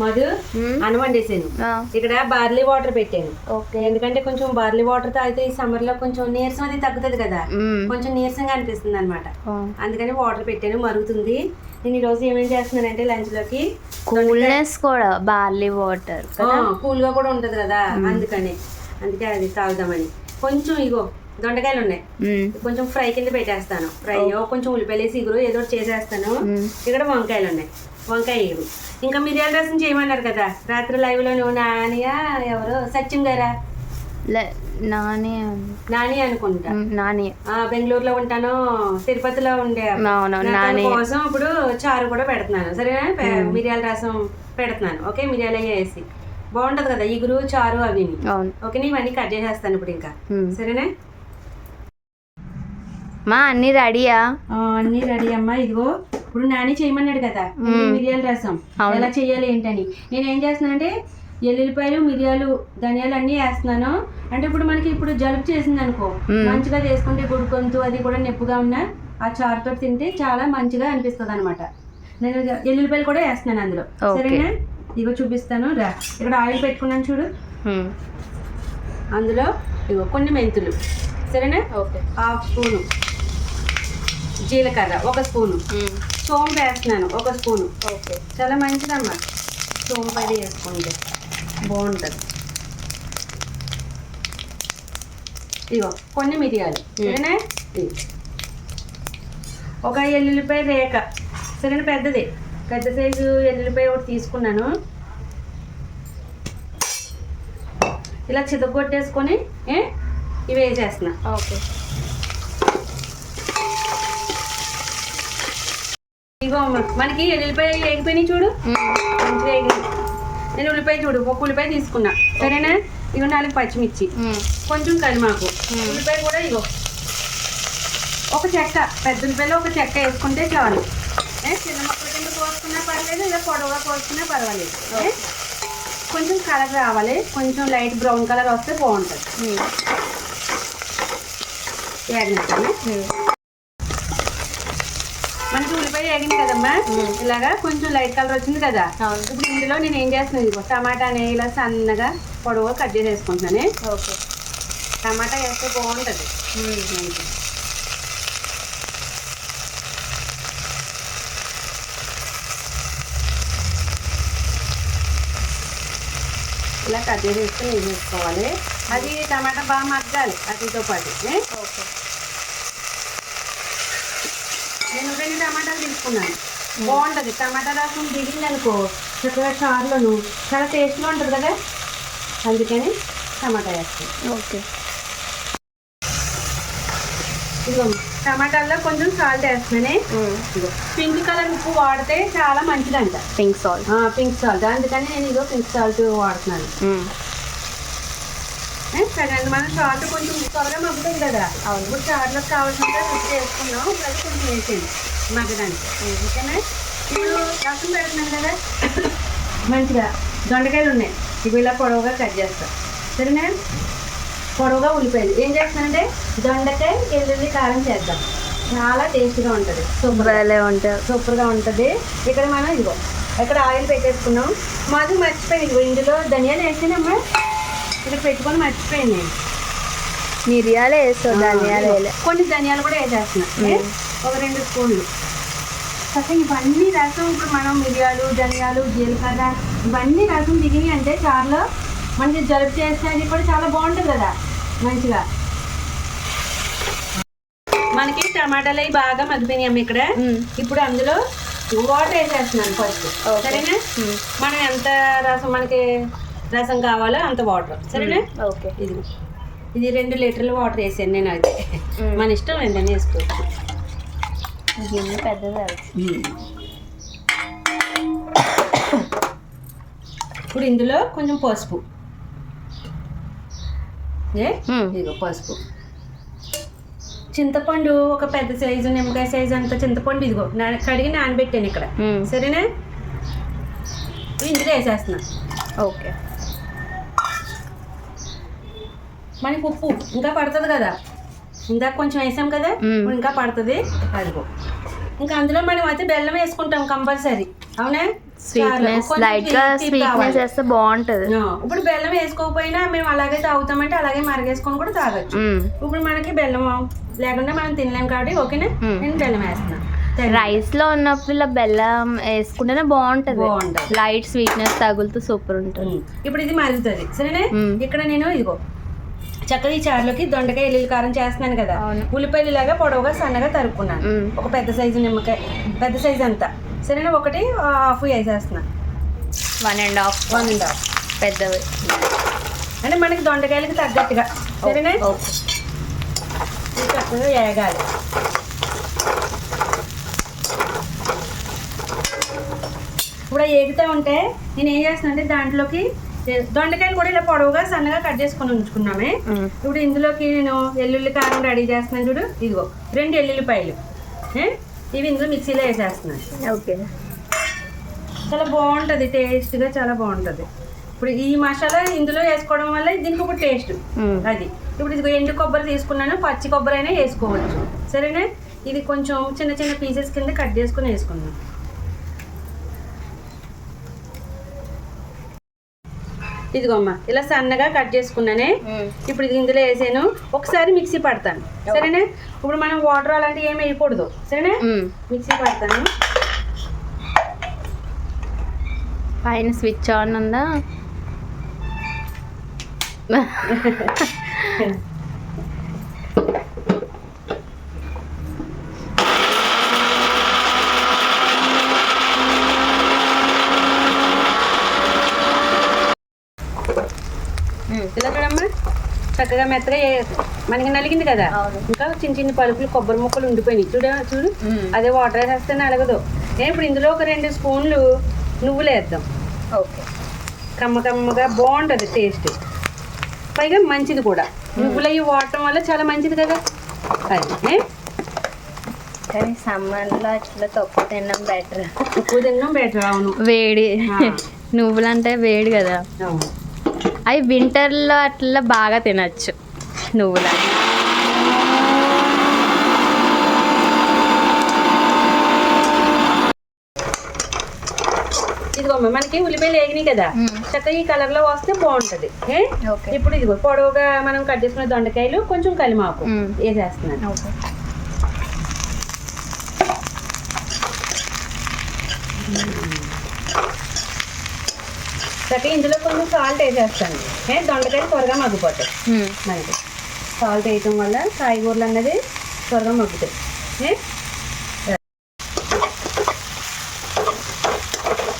మధు అన్నం వండేసాను. ఇక్కడ barley water పెట్టాను. ఎందుకంటే కొంచెం బార్లీ వాటర్ తాగితే ఈ సమ్మర్ లో కొంచెం నీరసం అది తగ్గుతుంది కదా, కొంచెం నీరసంగా అనిపిస్తుంది అనమాట. అందుకని వాటర్ పెట్టాను, మరుగుతుంది. నేను ఈ రోజు ఏమేం చేస్తున్నానంటే లంచ్ లోకి కూల్నెస్ కూడా బార్లీ వాటర్ కూల్ గా కూడా ఉంటది కదా, అందుకే అది తాగుదామని. కొంచెం ఇగో దొండకాయలు ఉన్నాయి, కొంచెం ఫ్రై కింద పెట్టేస్తాను. ఫ్రై కొంచెం ఉల్లిపాయలు వేసి ఇగురు ఏదో చేసేస్తాను. ఇక్కడ వంకాయలు ఉన్నాయి, వంకాయ ఇగురు. ఇంకా మిరియాల రసం చేయమన్నారు కదా రాత్రి లైవ్ లో. నువ్వు నానియా ఎవరు సచిన్ గారా? నాని అనుకుంటా. నాని బెంగళూరులో ఉంటాను, తిరుపతిలో ఉండే కోసం ఇప్పుడు చారు కూడా పెడుతున్నాను. సరేనా? మిరియాల రసం పెడుతున్నాను. ఓకే, మిరియాలు వేసి బాగుంటది కదా ఇగురు చారు అవి. ఓకే, ఇవన్నీ కట్ చేసేస్తాను ఇప్పుడు. ఇంకా సరేనా మా అన్ని రెడీయా? అన్ని రెడీ అమ్మా. ఇదిగో ఇప్పుడు నాని చేయమన్నాడు కదా మిరియాల రసం, ఎలా చెయ్యాలి ఏంటని. నేను ఏం చేస్తున్నానంటే ఎల్లుల్లిపాయలు, మిరియాలు, ధనియాలు అన్నీ వేస్తున్నాను. అంటే ఇప్పుడు మనకి ఇప్పుడు జలుబు చేసింది అనుకో, మంచిగా చేసుకుంటే గుడికొంతు అది కూడా నొప్పిగా ఉన్న ఆ చారుతో తింటే చాలా మంచిగా అనిపిస్తుంది అనమాట. నేను ఎల్లుల్లిపాయలు కూడా వేస్తున్నాను అందులో. సరేనా? ఇగో చూపిస్తాను రా. ఇక్కడ ఆయిల్ పెట్టుకున్నాను చూడు, అందులో ఇగో కొన్ని మెంతులు. సరేనా? ఓకే, 1/2 స్పూను జీలకర్ర, 1 స్పూను సోంపు వేస్తున్నాను, 1 స్పూను. ఓకే, చాలా మంచిదమ్మా సోంపు అది వేసుకుంటే బాగుంటుంది. ఇగో కొన్ని మిరియాలు. సరేనా? ఒక ఎల్లుల్లిపాయ రేఖ. సరేనా? పెద్ద సైజు ఎల్లుల్లిపాయ ఒకటి తీసుకున్నాను. ఇలా చితగొట్టేసుకొని ఇవి వేసేస్తున్నా. ఓకే, ఇగో మనకి ఎల్లుల్లిపాయ ఎగిపోయినాయి చూడు, మంచిగా ఎగినాయి. నేను ఉల్లిపాయ చూడు, 1 ఉల్లిపాయ తీసుకున్నా. సరేనా? ఇగో 4 పచ్చిమిర్చి, కొంచెం కరిమాకు, ఉల్లిపాయ కూడా ఇగో ఒక చెక్క, పెద్ద ఉల్లిపాయలో ఒక చెక్క వేసుకుంటే చాలు. చిన్న మొక్కల కింద కోసుకున్నా పర్లేదు, ఇలా పొడవుగా కోసుకున్నా పర్వాలేదు. కొంచెం కలర్ రావాలి, కొంచెం లైట్ బ్రౌన్ కలర్ వస్తే బాగుంటుంది. మనకి ఉల్లిపాయ వేగింది కదమ్మా, ఇలాగా కొంచెం లైట్ కలర్ వచ్చింది కదా. ఇప్పుడు ఇందులో నేను ఏం చేస్తున్నాను, ఇదిగో టమాటాని ఇలా సన్నగా పొడవుగా కట్ చేసేసుకుంటున్నాను. ఓకే, టమాటా వేస్తే బాగుంటుంది. ఇలా కట్ చేసేసుకుని వేసుకోవాలి. అది టమాటా బాగా మగ్గాలి అతితో పాటు. ఓకే, నేను 2 టమాటాలు తీసుకున్నాను. బాగుంటుంది టమాటా రసం దిగింది అనుకో చక్కగా చారులోను, చాలా టేస్ట్గా ఉంటుంది కదా, అందుకని టమాటా వేస్తాను. ఓకే, ఇదిగో టమాటాల్లో కొంచెం సాల్ట్ వేస్తున్నానే. పింక్ కలర్ ఉప్పు వాడితే చాలా మంచిదంట. పింక్ సాల్ట్ అందుకని నేను ఇదిగో పింక్ సాల్ట్ వాడుతున్నాను. సరే, మనం సాల్ట్ కొంచెం త్వరగా మగ్గుతుంది కదా. ఇప్పుడు చారులోకి కావాల్సిన ఉప్పు వేసుకున్నాం. ఇప్పుడు అది కొంచెం వేసేది మగ్గడానికి. ఓకేనా? ఇప్పుడు రసం పెడుతున్నాను కదా, మంచిగా దొండకాయలు ఉన్నాయి, ఇవి ఇలా పొడవుగా కట్ చేస్తాం. సరేనా? పొడవుగా ఉల్లిపాయలు ఏం చేస్తానంటే దొండకాయ వెల్లుల్లి కారం చేద్దాం, చాలా టేస్ట్గా ఉంటుంది, సూపర్గా ఉంటుంది. ఇక్కడ మనం ఇదిగో ఇక్కడ ఆయిల్ పెట్టేసుకున్నాం. మాది మర్చిపోయింది, ఇదిగో ఇందులో ధనియాలు వేసానమ్మా, ఇక్కడ పెట్టుకొని మర్చిపోయింది. మిరియాలు వేస్తాం, ధనియాలు కొన్ని ధనియాలు కూడా వేసేస్తున్నాం, ఒక 2 స్పూన్లు. కాకపోతే ఇవన్నీ రసం ఇప్పుడు మనం మిరియాలు, ధనియాలు, జీలకర్ర ఇవన్నీ రసం దిగి అంటే చారులో మనకి జలుబు చేస్తే అది కూడా చాలా బాగుంటుంది కదా మంచిగా. మనకి టమాటాలు అవి బాగా మగ్గిపోయినాయి అమ్మ ఇక్కడ. ఇప్పుడు అందులో వాటర్ వేసేస్తున్నాను ఫస్ట్. సరేనా? మనం ఎంత రసం మనకి రసం కావాలో అంత వాటర్. సరేనా? ఓకే, ఇది 2 లీటర్ల వాటర్ వేసాను నేను. అయితే మన ఇష్టం ఏంటని వేసుకోవచ్చు. పెద్దది. ఇప్పుడు ఇందులో కొంచెం పసుపు, ఇదిగో పసుపు, చింతపండు ఒక పెద్ద సైజు నిమ్మకాయ సైజు అంత చింతపండు ఇదిగో కడిగి నానబెట్టాను ఇక్కడ. సరేనా? ఇందులో వేసేస్తున్నా. ఓకే, మనకి ఉప్పు ఇంకా పడుతుంది కదా, ఇందాక కొంచెం వేసాం కదా, ఇంకా పడుతుంది. అదిగో ఇంకా అందులో మనం అయితే బెల్లం వేసుకుంటాం కంపల్సరీ. అవునా? స్వీట్నెస్ కొంచెం లైట్ గా తీపి స్వీట్నెస్ కావాలి. వేస్తే బాగుంటది. ఇప్పుడు బెల్లం వేసుకోకపోయినా మేము అలాగే తాగుతామంటే అలాగే మరిగేసుకొని కూడా తాగొచ్చు. ఇప్పుడు మనకి బెల్లం లేకుండా మనం తినలేం కాబట్టి ఓకేనా, నేను బెల్లం వేస్తున్నాను. రైస్ లో ఉన్నప్పుడు ఇలా బెల్లం వేసుకుంటేనే బాగుంటది. లైట్ స్వీట్నెస్ తగులుతూ సూపర్ ఉంటుంది. ఇప్పుడు ఇది మరుగుతుంది సరేనే. ఇక్కడ నేను ఇదిగో చక్కగా ఈ చారులోకి దొండకాయ ఎల్లుల్లి కారం చేస్తున్నాను కదా, ఉల్లిపాయలు ఇలాగా పొడవుగా సన్నగా తరుక్కున్నాను. ఒక పెద్ద సైజు నిమ్మకాయ, పెద్ద సైజు అంతా సరేనా, ఒకటి హాఫ్ వేసేస్తున్నాను. 1.5 పెద్దవి అంటే మనకి దొండకాయలకి తగ్గట్టుగా సరేనా. చక్కగా వేగాలి. ఇప్పుడు ఏగుతూ ఉంటే నేను ఏం చేస్తున్నా అంటే దాంట్లోకి దొండకాయలు కూడా ఇలా పొడవుగా సన్నగా కట్ చేసుకొని ఉంచుకున్నామే. ఇప్పుడు ఇందులోకి నేను ఎల్లుల్లి కారం రెడీ చేస్తున్నాను చూడు. ఇదిగో 2 ఎల్లుల్లిపాయలు ఇవి ఇందులో మిక్సీలో వేసేస్తున్నాను. ఓకే, చాలా బాగుంటుంది, టేస్ట్గా చాలా బాగుంటుంది. ఇప్పుడు ఈ మసాలా ఇందులో వేసుకోవడం వల్ల దీనికి ఒక టేస్ట్ అది. ఇప్పుడు ఇది ఎండు కొబ్బరి తీసుకున్నాను, పచ్చి కొబ్బరి అయినా వేసుకోవచ్చు సరేనా. ఇది కొంచెం చిన్న చిన్న పీసెస్ కింద కట్ చేసుకుని వేసుకున్నాను. ఇదిగో అమ్మ ఇలా సన్నగా కట్ చేసుకున్నానే. ఇప్పుడు ఇది ఇందులో వేసాను, ఒకసారి మిక్సీ పడతాను సరేనా. ఇప్పుడు మనం వాటర్ అలాంటివి ఏమి వేయకూడదు సరేనా, మిక్సీ పడతాను. పైన స్విచ్ ఆన్ ఉందా? ఇలా చూడమ్మా, చక్కగా మెత్తగా మనకి నలిగింది కదా. ఇంకా చిన్న చిన్న పలుకులు కొబ్బరి ముక్కలు ఉండిపోయినాయి చూడు. అదే వాటర్ వేస్తే నలగదు. ఇప్పుడు ఇందులో ఒక 2 స్పూన్లు నువ్వులు వేద్దాం. ఓకే, కమ్మగా బాగుంటుంది టేస్ట్, పైగా మంచిది కూడా. నువ్వులు అవి వాడటం వల్ల చాలా మంచిది కదా అది. కానీ సమ్మర్లో అట్లా తక్కువ తినడం బెటర్. అవును, వేడి నువ్వులు అంటే వేడి కదా. అవును, అవి వింటర్లో అట్లా బాగా తినచ్చు నువ్వులు. ఇదిగో మనకి ఉల్లిపాయలు వేగినాయి కదా, చక్కగా ఈ కలర్ లో వస్తే బాగుంటది. ఇప్పుడు ఇదిగో పొడవుగా మనం కట్ చేసుకున్న దొండకాయలు, కొంచెం కలిమాకు వేసేస్తున్నాను. చక్కగా ఇందులో కొంచెం సాల్ట్ వేసేస్తాను. దొండకాయలు త్వరగా మగ్గిపోతాయి. మనకి సాల్ట్ వేయటం వల్ల కాయగూరలు అన్నది త్వరగా మగ్గుతాయి.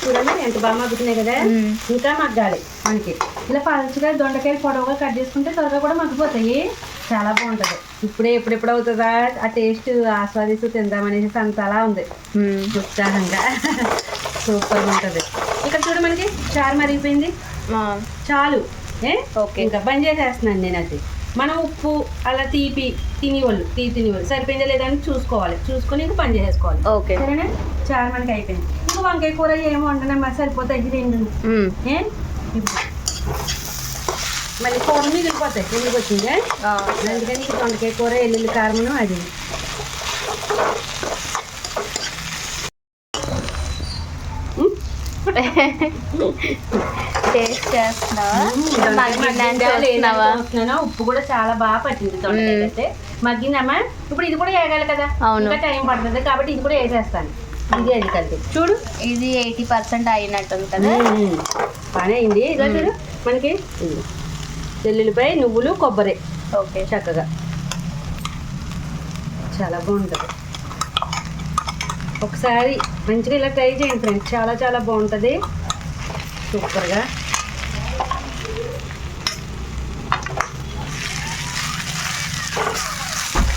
చూడండి ఎంత బాగా మగ్గుతున్నాయి కదా. ఇంకా మగ్గాలి మనకి. ఇలా పలుచగా దొండకాయలు పొడవుగా కట్ చేసుకుంటే త్వరగా కూడా మగ్గిపోతాయి. చాలా బాగుంటుంది. ఎప్పుడెప్పుడు అవుతుందా ఆ టేస్ట్ ఆస్వాదిస్తూ తిందామనేసి అంత అలా ఉంది ఉత్సాహంగా. సూపర్గా ఉంటుంది. ఇక్కడ చూడు మనకి చారు మరిగిపోయింది చాలు. ఓకే, ఇంకా బంద్ చేసేస్తున్నాను నేను. అది మనం ఉప్పు అలా తీపి తినేవాళ్ళు సరిపోయిందా లేదా అని చూసుకొని ఇంకా పని చేసేసుకోవాలి. ఓకే సరేనా, చారు మనకి అయిపోయింది. ఇంకా వంకాయ కూర ఏమో వండనమ్మా, సరిపోతాయి 2. మళ్ళీ కూర మిగిలిపోతాయి. ఎందుకు వచ్చింది అందుకని వంకాయ కూర ఎల్లుల్లి కారమును అది. టేస్ట్ చేస్తున్నావా? ఉప్పు కూడా చాలా బాగా పట్టింది దొండకాయ అయితే. మగ్గిందమ్మా. ఇప్పుడు ఇది కూడా వేయాలి కదా, ఇంకా టైం పడుతుంది కాబట్టి ఇది కూడా వేసేస్తాను. ఇది అది కలిపి చూడు, ఇది 80% అయినట్టుంది కదా. బాగానే అయింది. ఇలా చూడు మనకి వెల్లుల్లిపాయ, నువ్వులు, కొబ్బరి. ఓకే, చక్కగా చాలా బాగుంటుంది. ఒకసారి మంచిగా ఇలా ట్రై చేయండి ఫ్రెండ్స్, చాలా చాలా బాగుంటుంది సూపర్గా.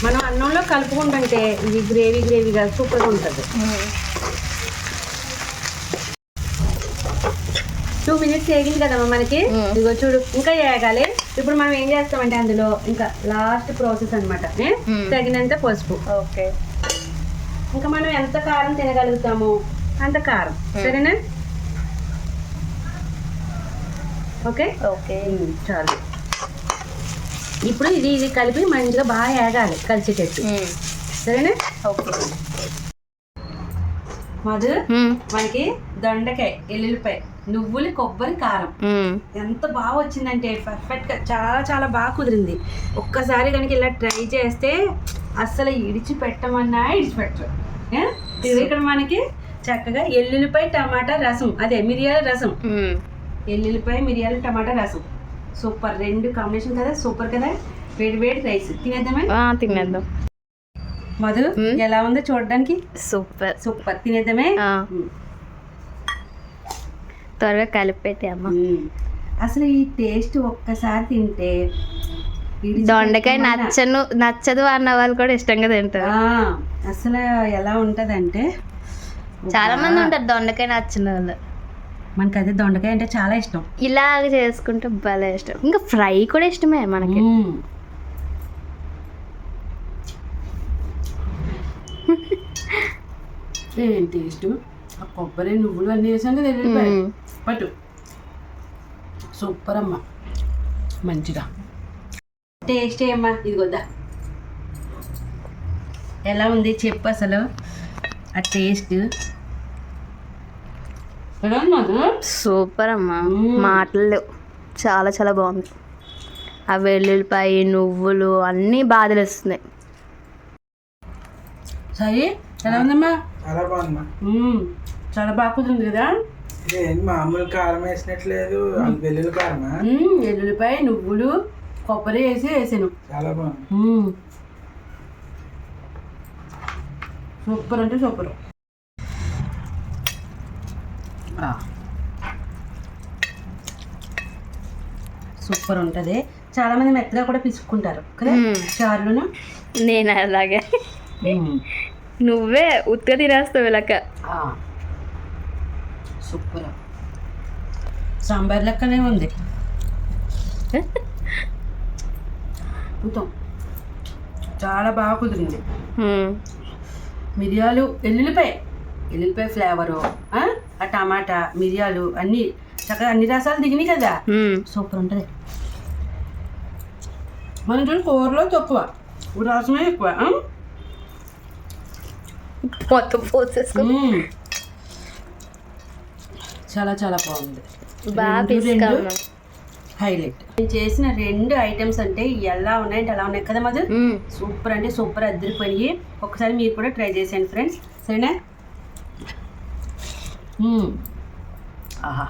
మనం అన్నంలో కలుపుకుంటుంటే ఇది గ్రేవీగా సూపర్గా ఉంటుంది. 2 మినిట్స్ వేగింది కదమ్మా మనకి. ఇదిగో చూడు ఇంకా వేగాలి. ఇప్పుడు మనం ఏం చేస్తామంటే అందులో ఇంకా లాస్ట్ ప్రాసెస్ అనమాట, తగినంత పసుపు. ఓకే, ఇంకా మనం ఎంత కారం తినగలుగుతామో అంత కారం సరేనా. ఓకే ఓకే చాలు. ఇప్పుడు ఇది కలిపి మంచిగా బాగా వేగాలి కలిసేటట్టు సరేనా. ఓకే, మధు మనకి దొండకాయ, ఎల్లుల్లిపాయ, నువ్వులు, కొబ్బరి, కారం ఎంత బాగా వచ్చిందంటే పర్ఫెక్ట్గా చాలా చాలా బాగా కుదిరింది. ఒక్కసారి కనుక ఇలా ట్రై చేస్తే అస్సలు ఇడిచిపెట్టమన్నా ఇడిచిపెట్టరు. ఇది ఇక్కడ మనకి చక్కగా ఎల్లుల్లిపాయ టమాటా రసం, అదే మిరియాల రసం, ఎల్లుల్లిపాయ మిరియాల టమాటా రసం సూపర్. రెండు కాంబినేషన్ కదా, సూపర్ కదా. వేడి వేడి రైస్ తినేద్దామా? తినేద్దాం. మధు ఎలా ఉందో చూడడానికి? Super super. తినేద్దామే. త్వరగా కలిపెట్టి అమ్మ. అసలు ఈ టేస్ట్ ఒక్కసారి తింటే దొండకాయ నచ్చదు అన్న వాళ్ళు కూడా ఇష్టంగా తింటారు. అసలు ఎలా ఉంటదంటే చాలా మంది ఉంటారు దొండకాయ నచ్చిన వాళ్ళు. మనకి అదే దొండకాయ అంటే చాలా ఇష్టం. ఇలాగ చేసుకుంటే భలే ఇష్టం. ఇంకా ఫ్రై కూడా ఇష్టమే మనకి. ఏం టేస్ట్. ఆ కొబ్బరి నువ్వులు అన్నీ వేసాం కదా, వెళ్ళిపోయి పట్టు సూపర్ అమ్మా. మంచిగా టేస్ట్ ఏమ్మా. ఇదిగోద్దా ఎలా ఉంది చెప్పు అసలు ఆ టేస్ట్. సూపర్ అమ్మా, మాటలు లేవు. చాలా చాలా బాగుంది. ఆ వెల్లుల్లిపాయ, నువ్వులు అన్నీ బాగా తెలుస్తున్నాయి. సరే ఎలా ఉందమ్మా? చాలా బాగుందమ్మా. చాలా బాగా కుదిరింది కదా. ఇదేంటి మామూలు కారం వేసినట్లేదు, వెల్లుల్లి కారమా? ఎల్లుల్లిపాయ, నువ్వులు, కొబ్బరి వేసాను. చాలా బాగుంది. సూపర్ అంటే సూపర్. సూపర్ ఉంటుంది. చాలా మంది మెత్తగా కూడా పిసుక్కుంటారు కదా చారులను. నేను అలాగే. నువ్వే ఉత్తిగా తినేస్తావు ఇలాక. సూపర్. సాంబార్ లెక్కనే ఉంది. చాలా బాగా కుదిరింది. మిరియాలు, ఎల్లుల్లిపాయ ఫ్లేవరు, ఆ టమాటా, మిరియాలు అన్నీ చక్కగా అన్ని రసాలు దిగినాయి కదా. సూపర్ ఉంటుంది. మన చూడు కూరలో తక్కువ, రసమే ఎక్కువ. మొత్తం పోసేసుకో. చాలా చాలా బాగుంది. బాగా హైలైట్. నేను చేసిన 2 ఐటమ్స్ అంటే ఎలా ఉన్నాయంటే అలా ఉన్నాయి కదా మధు. సూపర్ అంటే సూపర్ అద్దరిపోయి. ఒకసారి మీరు కూడా ట్రై చేసేయండి ఫ్రెండ్స్, సరేనా? ఆహా